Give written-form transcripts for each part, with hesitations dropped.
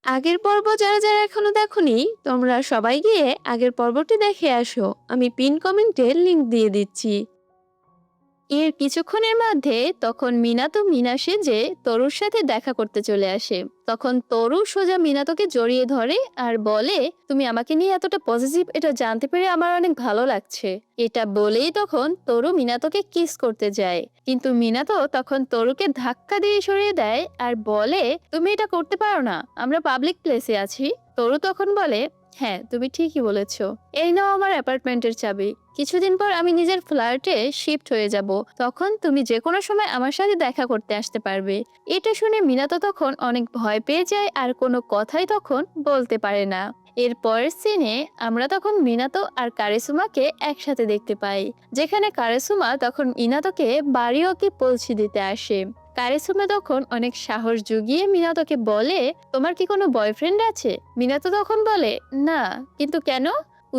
আগের পর্ব যারা এখনো দেখোনি, তোমরা সবাই গিয়ে আগের পর্বটি দেখে আসো। আমি পিন কমেন্টে লিংক দিয়ে দিচ্ছি। এর কিছুক্ষণের মধ্যে তখন মিনাতো মিনা সেজে তরুর সাথে দেখা করতে চলে আসে। তখন তরু সোজা মিনাতোকে জড়িয়ে ধরে আর বলে, তুমি আমাকে নিয়ে এতটা পজিটিভ এটা জানতে পেরে আমার অনেক ভালো লাগছে। এটা বলেই তখন তরু মিনাতোকে কিস করতে যায়, কিন্তু মিনাতো তখন তরুকে ধাক্কা দিয়ে সরিয়ে দেয় আর বলে, তুমি এটা করতে পারো না, আমরা পাবলিক প্লেসে আছি। তরু তখন বলে, হ্যাঁ তুমি ঠিকই বলেছো, এই নাও আমার অ্যাপার্টমেন্টের চাবি। কিছুদিন পর আমি নিজের ফ্ল্যাটে শিফট হয়ে যাব, তখন তুমি যে কোনো সময় আমার সাথে দেখা করতে আসতে পারবে। এটা শুনে মিনাতো তখন অনেক ভয় পেয়ে যায় আর কোনো কথাই তখন বলতে পারে না। এর পরের সিনে আমরা তখন মিনাতো আর কারিসুমাকে একসাথে দেখতে পাই, যেখানে কারিসুমা তখন মিনাতোকে বাড়ি অব্দি পৌঁছে দিতে আসে। কারিসুমা তখন অনেক সাহস জুগিয়ে মিনাতোকে বলে, তোমার কি কোনো বয়ফ্রেন্ড আছে? মিনাতো তখন বলে, না, কিন্তু কেন?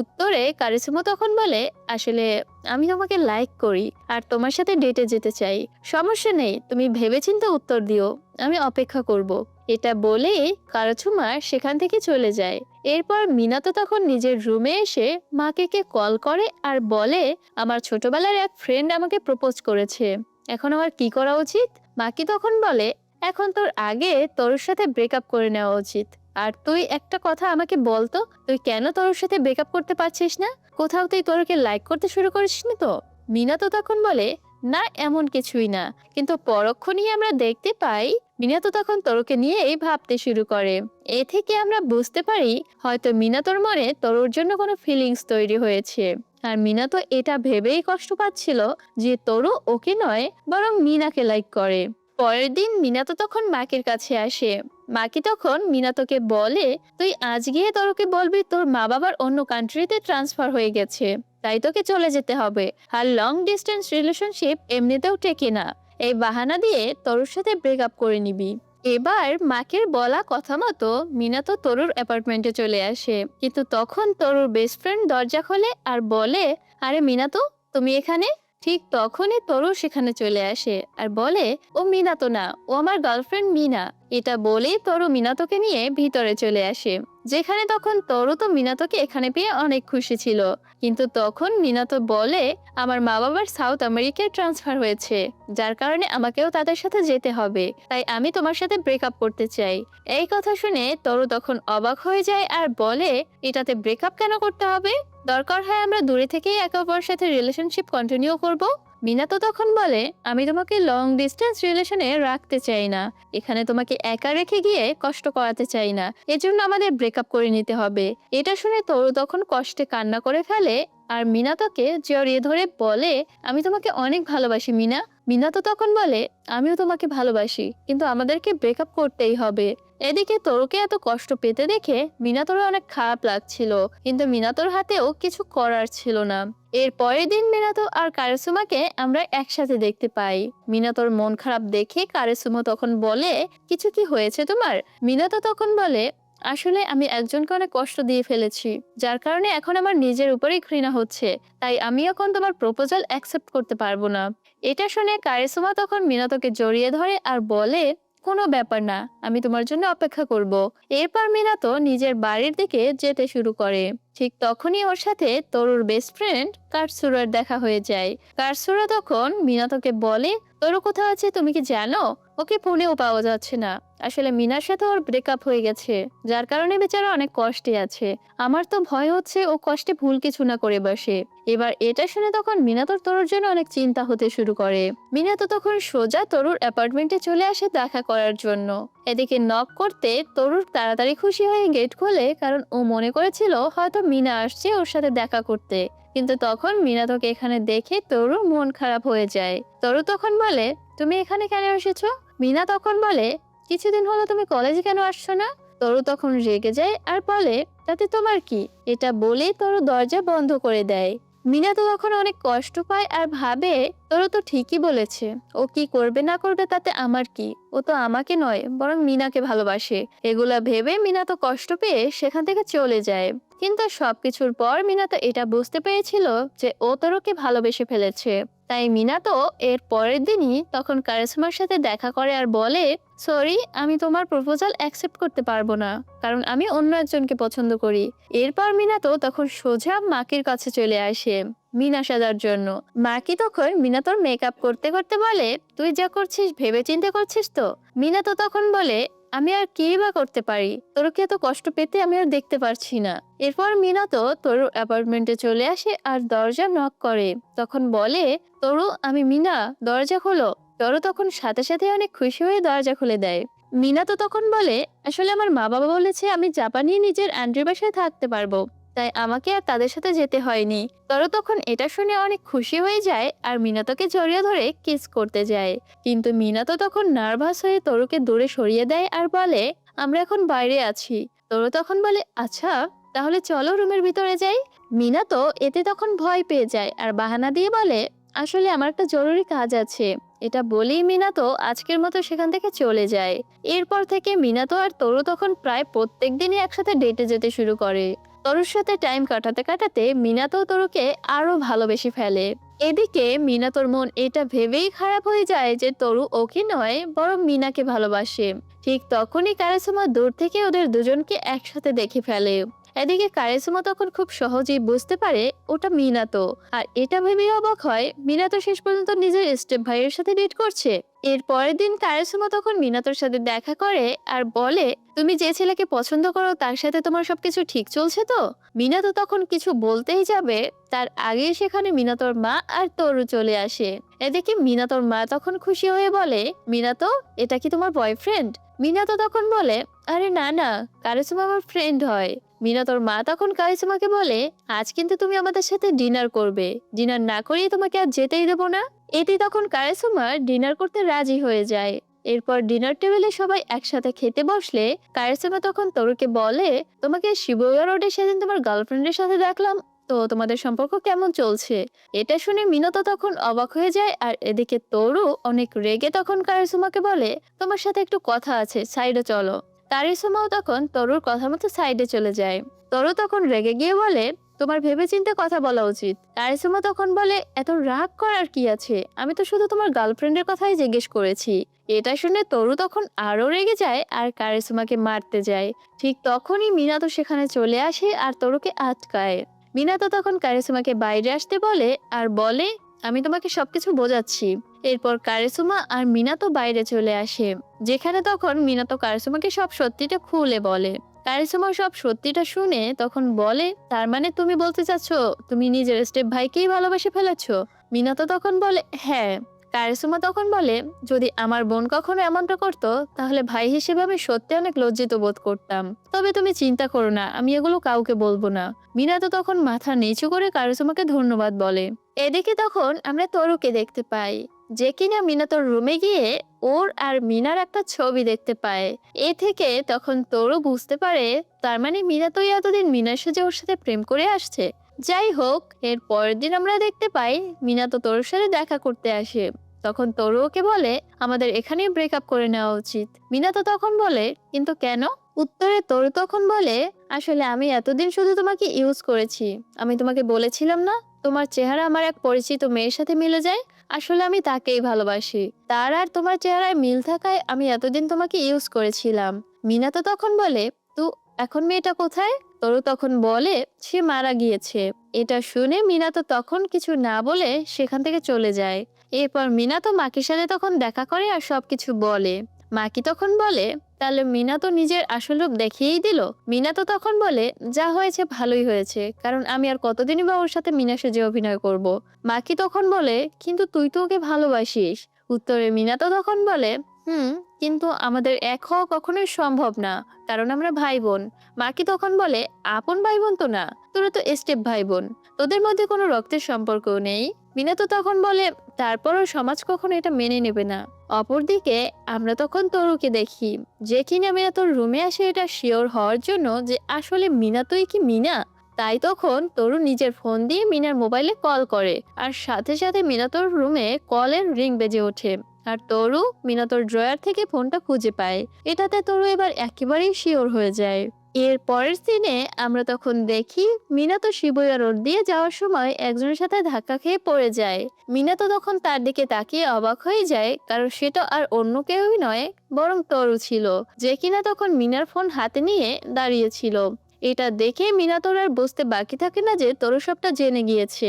উত্তরে কারিসুমা তখন বলে, আসলে আমি তোমাকে লাইক করি আর তোমার সাথে ডেটে যেতে চাই। সমস্যা নেই, তুমি ভেবেচিন্তে উত্তর দিও, আমি অপেক্ষা করব। এটা বলেই কারিসুমা সেখান থেকে চলে যায়। এরপর মিনাতো তখন নিজের রুমে এসে মাকে কল করে আর বলে, আমার ছোটবেলার এক ফ্রেন্ড আমাকে প্রপোজ করেছে, এখন আমার কি করা উচিত? মাকি তখন বলে, এখন তোর আগে তোর সাথে ব্রেকআপ করে নেওয়া উচিত। আর তুই একটা কথা আমাকে বলতো, তুই কেন তোর সাথে ব্রেকআপ করতে পারছিস না? কোথাও তুই তোরকে লাইক করতে শুরু করিসনি তো? মিনা তো তখন বলে, না এমন কিছুই না। কিন্তু পরক্ষণেই আমরা দেখতে পাই মিনা তো তখন তরুকে নিয়ে এই ভাবতে শুরু করে। এ থেকে আমরা বুঝতে পারি হয়তো মিনাতোর মনে তরুর জন্য কোনো ফিলিংস তৈরি হয়েছে। আর মিনা তো এটা ভেবেই কষ্ট পাচ্ছিল যে তরু ওকে নয় বরং মিনাকে লাইক করে। পরের দিন মিনাতো তখন মাকের কাছে আসে। মাকি তখন মিনাতোকে বলে, তুই আজ গিয়ে তরুকে বলবি তোর মা বাবার অন্য কান্ট্রিতে ট্রান্সফার হয়ে গেছে, তাই তোকে চলে যেতে হবে। আর লং ডিস্টেন্স রিলেশনশিপ এমনিতেও টেকে না, এই বাহানা দিয়ে তরুর সাথে ব্রেকআপ করে নিবি। এবার মাকের বলা কথা মতো মিনাতো তরুর অ্যাপার্টমেন্টে চলে আসে, কিন্তু তখন তরুর বেস্ট ফ্রেন্ড দরজা খোলে আর বলে, আরে মিনাতো, তুমি এখানে? ঠিক তখনই তরু সেখানে চলে আসে আর বলে, ও মিনাতো না, ও আমার গার্লফ্রেন্ড মিনা। এটা বলেই তরু মিনাতোকে নিয়ে ভিতরে চলে আসে, যেখানে তখন তরু তো মিনাতোকে এখানে পেয়ে অনেক খুশি ছিল। কিন্তু তখন মিনাতো বলে, আমার মা বাবার সাউথ আমেরিকায় ট্রান্সফার হয়েছে, যার কারণে আমাকেও তাদের সাথে যেতে হবে, তাই আমি তোমার সাথে ব্রেকআপ করতে চাই। এই কথা শুনে তরু তখন অবাক হয়ে যায় আর বলে, এটাতে ব্রেকআপ কেন করতে হবে? দরকার হয় আমরা দূরে থেকেই একে অপরের সাথে রিলেশনশিপ কন্টিনিউ করব। মিনা তো তখন বলে, আমি তোমাকে লং ডিস্টেন্স রিলেশনে রাখতে চাই না, এখানে তোমাকে একা রেখে গিয়ে কষ্ট করাতে চাই না, এজন্য আমাদের ব্রেকআপ করে নিতে হবে। এটা শুনে তরু তখন কষ্টে কান্না করে ফেলে আর মিনাতোকে জড়িয়ে ধরে বলে, আমি তোমাকে অনেক ভালোবাসি মিনা। মিনা তো তখন বলে, আমিও তোমাকে ভালোবাসি, কিন্তু আমাদেরকে ব্রেকআপ করতেই হবে। এদিকে তরুকে এত কষ্ট পেতে দেখে মিনাতোর অনেক খারাপ লাগছিল, কিন্তু মিনাতোর হাতেও কিছু করার ছিল না। এর পরের দিন মিনাতো আর কারিসুমাকে আমরা একসাথে দেখতে পাই। মিনাতোর মন খারাপ দেখে কারিসুমা তখন বলে, কিছু কি হয়েছে তোমার? মিনাতো তখন বলে, আসলে আমি একজনকে অনেক কষ্ট দিয়ে ফেলেছি, যার কারণে এখন আমার নিজের উপরেই ঘৃণা হচ্ছে, তাই আমি এখন তোমার প্রপোজাল অ্যাকসেপ্ট করতে পারবো না। এটা শুনে কারিসুমা তখন মিনাতোকে জড়িয়ে ধরে আর বলে, কোনো ব্যাপার না, আমি তোমার জন্য অপেক্ষা করব। এরপর মিনাতো নিজের বাড়ির দিকে যেতে শুরু করে। ঠিক তখনই ওর সাথে তরুর বেস্ট ফ্রেন্ড কাটসুরার দেখা হয়ে যায়। কাটসুরা তখন মিনাতোকে বলে, তরু কোথাও আছে তুমি কি জানো? ওকে ফোনেও পাওয়া যাচ্ছে না। আসলে মিনার সাথে ওর ব্রেকআপ হয়ে গেছে, যার কারণে বেচারা অনেক কষ্টে আছে। আমার তো ভয় হচ্ছে ও কষ্টে ভুল কিছু না করে বসে। এবার এটা শুনে তখন মিনাতোর তরুর জন্য অনেক চিন্তা হতে শুরু করে। মিনাতো তখন সোজা তরুর অ্যাপার্টমেন্টে চলে আসে দেখা করার জন্য। এদিকে নক করতে তরুর তাড়াতাড়ি খুশি হয়ে গেট খোলে, কারণ ও মনে করেছিল হয়তো মিনা আসছে ওর সাথে দেখা করতে। কিন্তু তখন মিনাতোকে এখানে দেখে তরুর মন খারাপ হয়ে যায়। তরু তখন বলে, তুমি এখানে কেন এসেছো? মিনা তখন বলে, কিছুদিন হলো তুমি কলেজে কেন আসছো না? তরু তখন রেগে যায় আর বলে, তাতে তোমার কি? এটা বলে তরু দরজা বন্ধ করে দেয়। মিনা তো তখন অনেক কষ্ট পায় আর ভাবে, তরু তো ঠিকই বলেছে, ও কি করবে না করবে তাতে আমার কি, ও তো আমাকে নয় বরং মিনাকে ভালোবাসে। এগুলা ভেবে মিনা তো কষ্ট পেয়ে সেখান থেকে চলে যায়। কিন্তু সবকিছুর পর মিনা তো এটা বুঝতে পেরেছিল যে ও তরুকে ভালোবেসে ফেলেছে। তাই মিনা তো এর পরের দিনই তখন কারিশমার সাথে দেখা করে আর বলে, সরি, আমি তোমার প্রপোজাল অ্যাকসেপ্ট করতে পারবো না, কারণ আমি অন্য একজনকে পছন্দ করি। এরপর মিনা তো তখন সোজা মাকির কাছে চলে আসে মিনা সাজার জন্য। মাকি তখন মিনা তোর মেকআপ করতে করতে বলে, তুই যা করছিস ভেবে চিন্তে করছিস তো? মিনা তো তখন বলে, আমি আর কি বা করতে পারি, তোরকে এত কষ্ট পেতে আমি আর দেখতে পারছি না। এরপর মিনা তো তরুর অ্যাপার্টমেন্টে চলে আসে আর দরজা নক করে। তখন বলে, তরু, আমি মিনা, দরজা খোলো। তরু তখন সাথে সাথে অনেক খুশি হয়ে দরজা খুলে দেয়। মিনা তো তখন বলে, আসলে আমার মা বাবা বলেছে আমি জাপানে নিজের আন্টির বাসায় থাকতে পারবো, তাই আমাকে আর তাদের সাথে যেতে হয়নি। তরু তখন এটা শুনে অনেক খুশি হয়ে যায় আর মিনাতোকে জড়িয়ে ধরে কিস করতে যায়। কিন্তু মিনা তো তখন নার্ভাস হয়ে তরুকে দূরে সরিয়ে দেয় আর বলে, আমরা এখন বাইরে আছি। তরু তখন বলে, আচ্ছা, তাহলে চলো রুমের ভিতরে যাই। মিনা তো এতে তখন ভয় পেয়ে যায় আর বাহানা দিয়ে বলে, আসলে আমার একটা জরুরি কাজ আছে। এটা বলেই মিনা তো আজকের মতো সেখান থেকে চলে যায়। এরপর থেকে মিনা তো আর তরু তখন প্রায় প্রত্যেক দিনই একসাথে ডেটে যেতে শুরু করে। তরুর সাথে টাইম কাটাতে কাটাতে মিনা তো তরুকে আরো ভালোবেসে ফেলে। এদিকে মিনাতোর মন এটা ভেবেই খারাপ হয়ে যায় যে তরু ওকে নয় বরং মিনাকে ভালোবাসে। ঠিক তখনই কারিশমা দূর থেকে ওদের দুজনকে একসাথে দেখে ফেলে। এদিকে কারিশমা তখন খুব সহজেই বুঝতে পারে ওটা মিনাতো, আর এটা ভেবেই অবাক হয় মিনাতো শেষ পর্যন্ত নিজের স্টেপ ভাইয়ের সাথে ডেট করছে। এর পরের দিন কারিশমা তখন মিনাতোর সাথে দেখা করে আর বলে, তুমি যে ছেলেকে পছন্দ করো তার সাথে তোমার সবকিছু ঠিক চলছে তো? মিনাতো তখন কিছু বলতেই যাবে তার আগে সেখানে মিনাতোর মা আর তরু চলে আসে। এদিকে মিনাতোর মা তখন খুশি হয়ে বলে, মিনাতো, এটা কি তোমার বয়ফ্রেন্ড? মিনাতো তখন বলে, আরে না না, কারিশমা আমার ফ্রেন্ড হয়। মিনাতোর মা তখন কারিশমাকে বলে, আজ কিন্তু তুমি আমাদের সাথে ডিনার করবে, ডিনার না করিয়ে তোমাকে আর যেতেই দেবো না। এতে তখন কারিশমা ডিনার করতে রাজি হয়ে যায়। এরপর ডিনার টেবিলে সবাই একসাথে খেতে বসলে কারিশমা তখন তরুকে বলে, তোমাকে শিবুয়া রোডে সেদিন তোমার গার্লফ্রেন্ডের সাথে দেখলাম, তো তোমাদের সম্পর্ক কেমন চলছে? এটা শুনে মিনতো তখন অবাক হয়ে যায় আর এদিকে তরু অনেক রেগে তখন কারিশমাকে বলে, তোমার সাথে একটু কথা আছে, সাইডে চলো। কারিশমাও তখন তরুর কথা মতো সাইডে চলে যায়। তরু তখন রেগে গিয়ে বলে, তোমার ভেবেচিন্তে কথা বলা উচিত। কারিশমা তখন বলে, এত রাগ করার কি আছে, আমি তো শুধু তোমার গার্লফ্রেন্ডের কথাই জিজ্ঞেস করেছি। এটা শুনে তরু তখন আরো রেগে যায় আর কারিশমাকে মারতে যায়। ঠিক তখনই মিনাতো সেখানে চলে আসে আর তরুকে আটকায়। মিনাতো তখন কারিশমাকে বাইরে আসতে বলে আর বলে, আমি তোমাকে সবকিছু বোঝাচ্ছি। এরপর কারিশমা আর মিনাতো বাইরে চলে আসে, যেখানে তখন মিনাতো কারিশমাকে সব সত্যিটা খুলে বলে। কারিশমা সব সত্যিটা শুনে তখন বলে, তার মানে তুমি বলতে চাচ্ছ তুমি নিজের স্টেপ ভাইকেই ভালোবেসে ফেলেছো? মিনাতো তখন বলে, হ্যাঁ। কারিশমা তখন বলে, যদি আমার বোন কখনো এমনটা করতো তাহলে ভাই হিসেবে আমি সত্যি অনেক লজ্জিত বোধ করতাম। তবে তুমি চিন্তা করো না, আমি এগুলো কাউকে বলবো না। মিনাতো তখন মাথা নিচু করে কারিশমাকে ধন্যবাদ বলে। এদিকে তখন আমরা তরুকে দেখতে পাই, যে কিনা মিনাতোর রুমে গিয়ে ওর আর মিনার একটা ছবি দেখতে পায়। এ থেকে তখন তরু বুঝতে পারে তার মানে মিনাতোই এতদিন মিনার সাথে ওর সাথে প্রেম করে আসছে। যাই হোক, এর পরের দিন আমরা দেখতে পাই মিনাতো তরুর সাথে দেখা করতে আসে। তখন তরু ওকে বলে, আমাদের এখানেই ব্রেকআপ করে নেওয়া উচিত। মিনাতো তখন বলে, কিন্তু কেন? উত্তরে তরু তখন বলে, আসলে আমি এতদিন শুধু তোমাকে ইউজ করেছি। আমি তোমাকে বলেছিলাম না তোমার চেহারা আমার এক পরিচিত মেয়ের সাথে মিলে যায়, আসলে আমি তাকেই ভালোবাসি। তার আর তোমার চেহারায় মিল থাকায় আমি এতদিন তোমাকে ইউজ করেছিলাম। মিনাতো তখন বলে, তো এখন মেয়েটা কোথায়? তরু তখন বলে, সে মারা গিয়েছে। এটা শুনে মিনাতো তখন কিছু না বলে সেখান থেকে চলে যায়। এরপর মিনাতো মাকির সাথে তখন দেখা করে আর সবকিছু বলে। মাকি তখন বলে, তাহলে মিনাতো নিজের আসল রূপ দেখিয়েই দিল। মিনাতো তখন বলে, যা হয়েছে ভালোই হয়েছে, কারণ আমি আর কতদিনই বা ওর সাথে মিনা সেজে অভিনয় করব। মাকি তখন বলে, কিন্তু তুই তো ওকে ভালোবাসিস। উত্তরে মিনাতো তখন বলে, কিন্তু আমাদের এক হওয়া কখনোই সম্ভব না, কারণ আমরা ভাই বোন। মাকি তখন বলে, আপন ভাই বোন তো না, তোরা তো স্টেপ ভাই বোন, তোদের মধ্যে কোনো রক্তের সম্পর্ক নেই। মিনাতো তখন বলে, তারপরও সমাজ কখনো এটা মেনে নেবে না। অপরদিকে আমরা তখন তরুকে দেখি, যে কিনা মিনাতোর রুমে আসে এটা শিওর হওয়ার জন্য যে আসলে মিনাতোই কি মিনা। তাই তখন তরু নিজের ফোন দিয়ে মিনার মোবাইলে কল করে আর সাথে সাথে মিনাতোর রুমে কলের রিং বেজে ওঠে। আর তরু মিনাতোর ড্রয়ার থেকে ফোনটা খুঁজে পায়। এটাতে তরু এবার একেবারেই শিওর হয়ে যায়। এর পরের সিনে আমরা তখন দেখি মিনাতো শিবুয়া রোড দিয়ে যাওয়ার সময় একজনের সাথে ধাক্কা খেয়ে পড়ে যায়। মিনাতো তখন তার দিকে তাকিয়ে অবাক হয়ে যায়, কারণ সেটা আর অন্য কেউই নয়, বরং তরু ছিল, যে কিনা তখন মিনার ফোন হাতে নিয়ে দাঁড়িয়েছিল। এটা দেখে মিনাতোর আর বুঝতে বাকি থাকে না যে তরু সবটা জেনে গিয়েছে।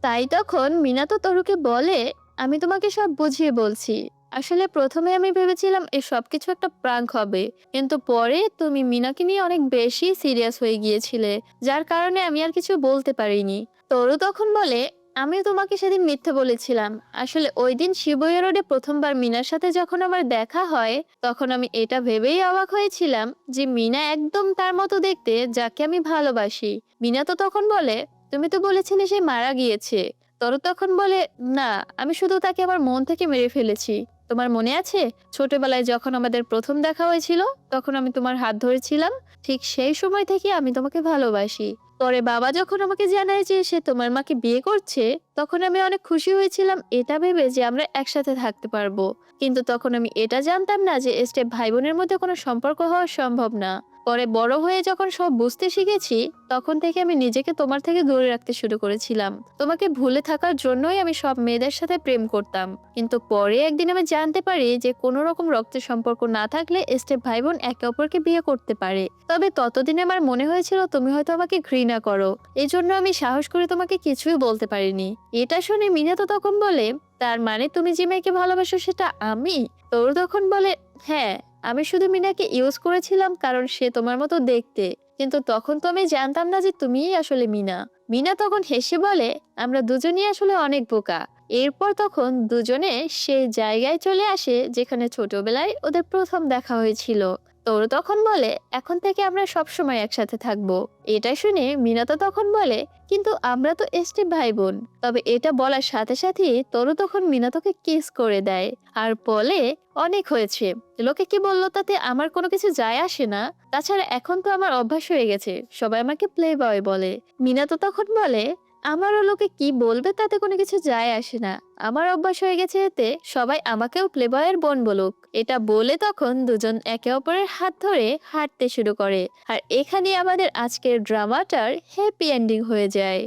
তাই তখন মিনাতো তরুকে বলে, আমি তোমাকে সব বুঝিয়ে বলছি। আসলে প্রথমে আমি ভেবেছিলাম এই সবকিছু একটা প্রাঙ্ক হবে, কিন্তু পরে তুমি মিনাকে নিয়ে অনেক বেশি সিরিয়াস হয়ে গিয়েছিলে, যার কারণে আমি আর কিছু বলতে পারিনি। তরু তখন বলে, আমিও তোমাকে সেদিন মিথ্যে বলেছিলাম। আসলে ওই দিন শিবুয়া রোডে প্রথমবার মিনার সাথে যখন আমার দেখা হয়, তখন আমি এটা ভেবেই অবাক হয়েছিলাম যে মিনা একদম তার মতো দেখতে, যাকে আমি ভালোবাসি। মিনা তো তখন বলে, তুমি তো বলেছিলে সে মারা গিয়েছে। তরু তখন বলে, না, আমি শুধু তাকে আমার মন থেকে মেরে ফেলেছি। তোমার মনে আছে ছোটবেলায় যখন আমাদের প্রথম দেখা হয়েছিল, তখন আমি তোমার হাত ধরেছিলাম? ঠিক সেই সময় থেকে আমি তোমাকে ভালোবাসি। পরে বাবা যখন আমাকে জানায় যে সে তোমার মাকে বিয়ে করছে, তখন আমি অনেক খুশি হয়েছিলাম এটা ভেবে যে আমরা একসাথে থাকতে পারবো। কিন্তু তখন আমি এটা জানতাম না যে স্টেপ ভাই বোনের মধ্যে কোনো সম্পর্ক হওয়া সম্ভব না। পরে বড় হয়ে যখন সব বুঝতে শিখেছি, তখন থেকে আমি নিজেকে তোমার থেকে দূরে রাখতে শুরু করেছিলাম। তোমাকে ভুলে থাকার জন্যই আমি সব মেয়েদের সাথে প্রেম করতাম। কিন্তু পরে একদিন আমি জানতে পারি যে কোনো রকম রক্তের সম্পর্ক না থাকলে স্টেপ ভাই বোন একে অপরকে বিয়ে করতে পারে। তবে ততদিনে আমার মনে হয়েছিল তুমি হয়তো আমাকে ঘৃণা করো, এই জন্য আমি সাহস করে তোমাকে কিছুই বলতে পারিনি। এটা শুনে মিনা তো তখন বলে, তার মানে তুমি যে মেয়েকে ভালোবাসো সেটা আমি? তোর তখন বলে, হ্যাঁ, আমি শুধু মিনাকে ইউজ করেছিলাম কারণ সে তোমার মতো দেখতে, কিন্তু তখন তো আমি জানতাম না যে তুমিই আসলে মিনা। মিনা তখন হেসে বলে, আমরা দুজনেই আসলে অনেক বোকা। এরপর তখন দুজনে সেই জায়গায় চলে আসে যেখানে ছোটবেলায় ওদের প্রথম দেখা হয়েছিল। তোর তখন বলে, এখন থেকে আমরা সব সময় একসাথে থাকবো। এটা শুনে মিনা তো তখন বলে, কিন্তু আমরা তো স্টেপ ভাই বোন। তবে এটা বলার সাথে সাথে তরু তখন মিনাতোকে কিস করে দেয় আর বলে, অনেক হয়েছে, লোকে কি বললো তাতে আমার কোনো কিছু যায় আসে না। তাছাড়া এখন তো আমার অভ্যাস হয়ে গেছে, সবাই আমাকে প্লে বয় বলে। মিনা তো তখন বলে, আমারও লোকে কি বলবে তাতে কোনো কিছু যায় আসে না, আমার অভ্যাস হয়ে গেছে এতে সবাই আমাকেও প্লে বয়ের বোন বলুক। এটা বলে তখন দুজন একে অপরের হাত ধরে হাঁটতে শুরু করে। আর এখানে আমাদের আজকের ড্রামাটার হ্যাপি এন্ডিং হয়ে যায়।